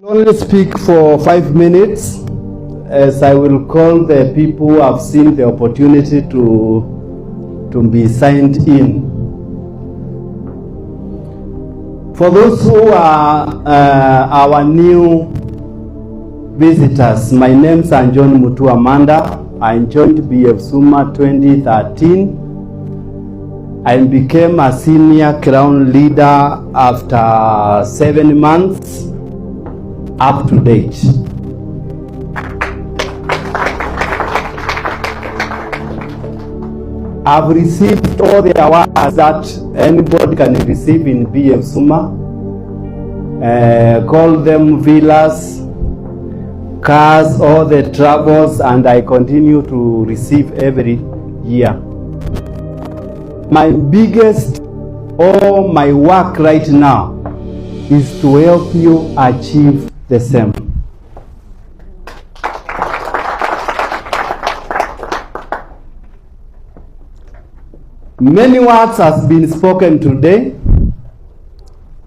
I'll only speak for 5 minutes, as I will call the people who have seen the opportunity to be signed in. For those who are our new visitors, my name is John Mutu Amanda. I joined BF Suma 2013. I became a senior Crown leader after 7 months. Up to date. I've received all the awards that anybody can receive in BF Suma. Call them villas, cars, all the travels, and I continue to receive every year. My biggest or my work right now is to help you achieve the same. Many words has been spoken today,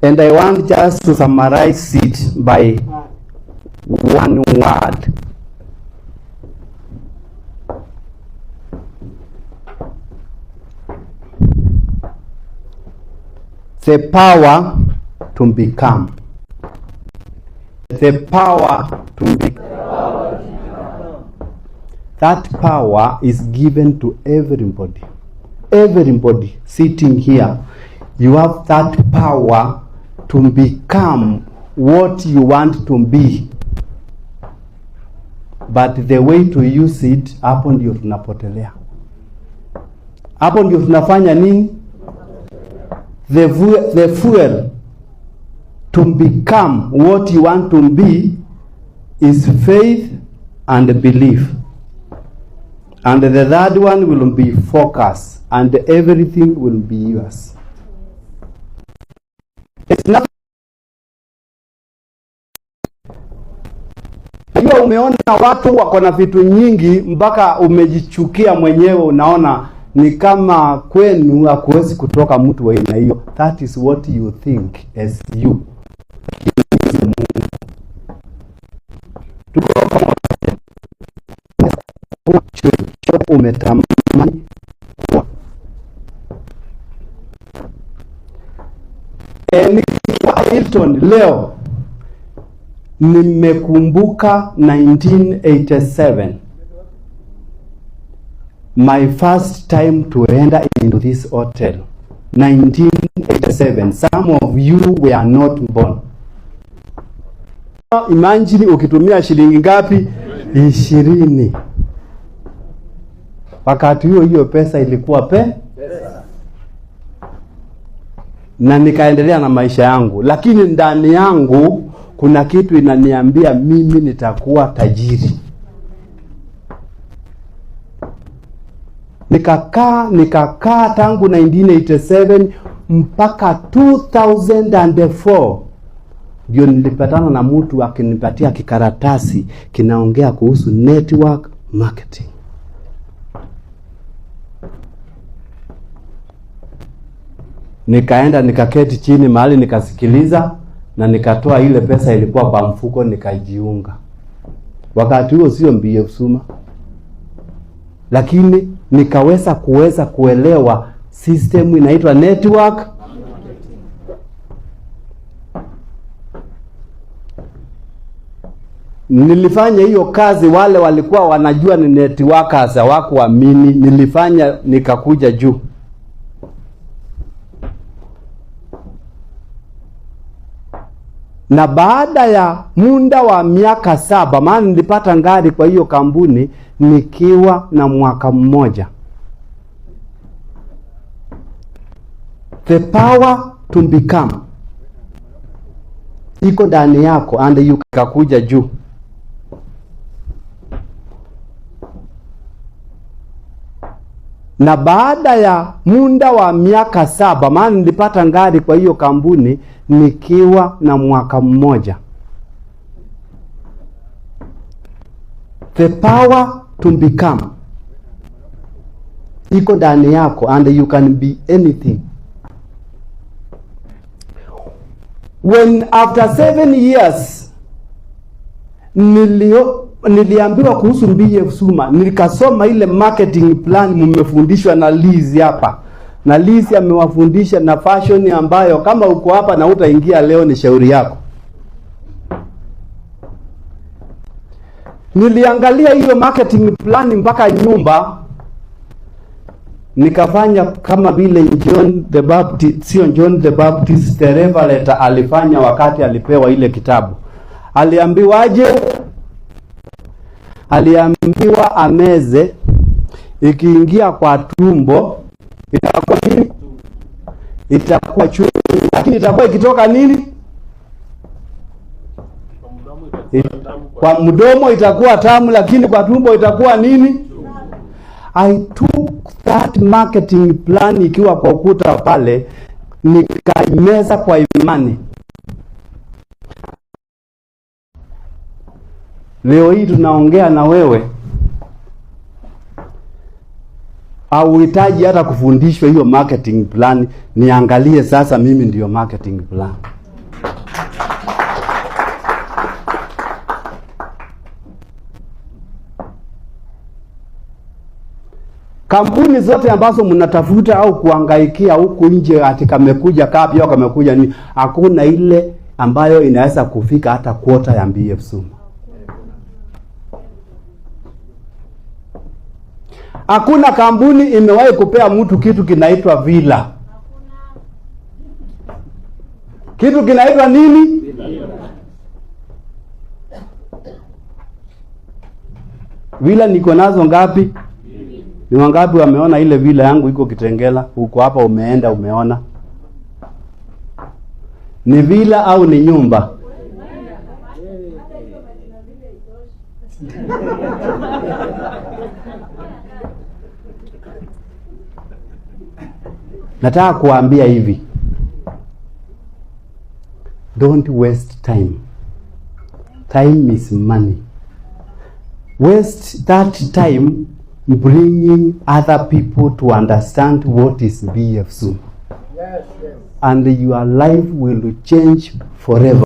and I want just to summarize it by one word. The power to become. The power to become. That power is given to everybody. Everybody sitting here, you have that power to become what you want to be. But the way to use it, hapo ndio tunapotelea. Hapo ndio tunafanya nini? The fuel to become what you want to be is faith and belief. And the third one will be focus, and everything will be yours. It's not. Hiyo umeona watu wako na vitu nyingi mpaka umejichukia mwenyewe, unaona ni kama kwenu hakuwezi kutoka mtu wa aina hiyo. That is what you think as you. Umetamani nikiwa Hilton leo nimekumbuka 1987, my first time to enter into this hotel. 1987. Some of you were not born. Imagine ukitumia shilingi ngapi? 20. Wakati hiyo pesa ilikuwa pesa. Na nikaendelea na maisha yangu, lakini ndani yangu kuna kitu inaniambia mimi nitakuwa tajiri. Nikakaa tangu 1987 mpaka 2004 ndio nilipatana na mtu akinipatia kikaratasi kinaongea kuhusu network marketing. Nikaenda nikaketi chini mahali nikasikiliza, na nikatoa ile pesa ilikuwa kwa mfuko nikajiunga. Wakati huo sio BF Suma, lakini nikaweza kuelewa system inaitwa network. Nilifanya hiyo kazi, wale walikuwa wanajua ni networkers hawakuamini. Nilifanya nikakuja juu. Na baada ya muda wa miaka 7, maana nilipata ngari kwa hiyo kampuni nikiwa na mwaka mmoja. The power to become iko ndani yako, and you kakuja juu. Na baada ya muda wa miaka 7, maana nilipata ngari kwa hiyo kampuni nikiwa na mwaka mmoja. The power to become iko ndani yako, and you can be anything. When after 7 years niliambiwa kuhusu BF Suma, nilikasoma ile marketing plan mmefundishwa na Liz hapa. Na Liz amewafundisha na fashion ambayo kama uko hapa na utaingia leo ni shauri yako. Niliangalia hiyo marketing plan mpaka nyumba, nikafanya kama vile John the Baptist, sio John the Baptist, the Reverend alifanya wakati alipewa ile kitabu. Aliambiwaje? Aliambiwa ameze, ikiingia kwa tumbo itakuwa nini? Itakuwa chungu, lakini itakuwa ikitoka nini? Kwa mdomo itakuwa tamu, lakini kwa tumbo itakuwa nini? I took that marketing plan ikiwa kwa ukuta pale, nikaimeza kwa imani. Leo hii tunaongea na wewe, hauhitaji hata kufundishwa hiyo marketing plan. Niangalie sasa, mimi ndiyo marketing plan. Kampuni zote ambazo mnatafuta au kuangaikia huku nje ati kamekuja kapi au kamekuja ni, hakuna ile ambayo inaweza kufika hata kwota ya BF Suma. Hakuna kampuni imewahi kupea mtu kitu kinaitwa villa. Kitu kinaitwa nini? Villa niko nazo ngapi? Ni wangapi wameona ile villa yangu iko Kitengela? Huko hapa umeenda umeona. Ni villa au ni nyumba? Nataka kuambia hivi. Don't waste time. Time is money. Waste that time bringing other people to understand what is BF Suma. Yes, yes. And your life will change forever.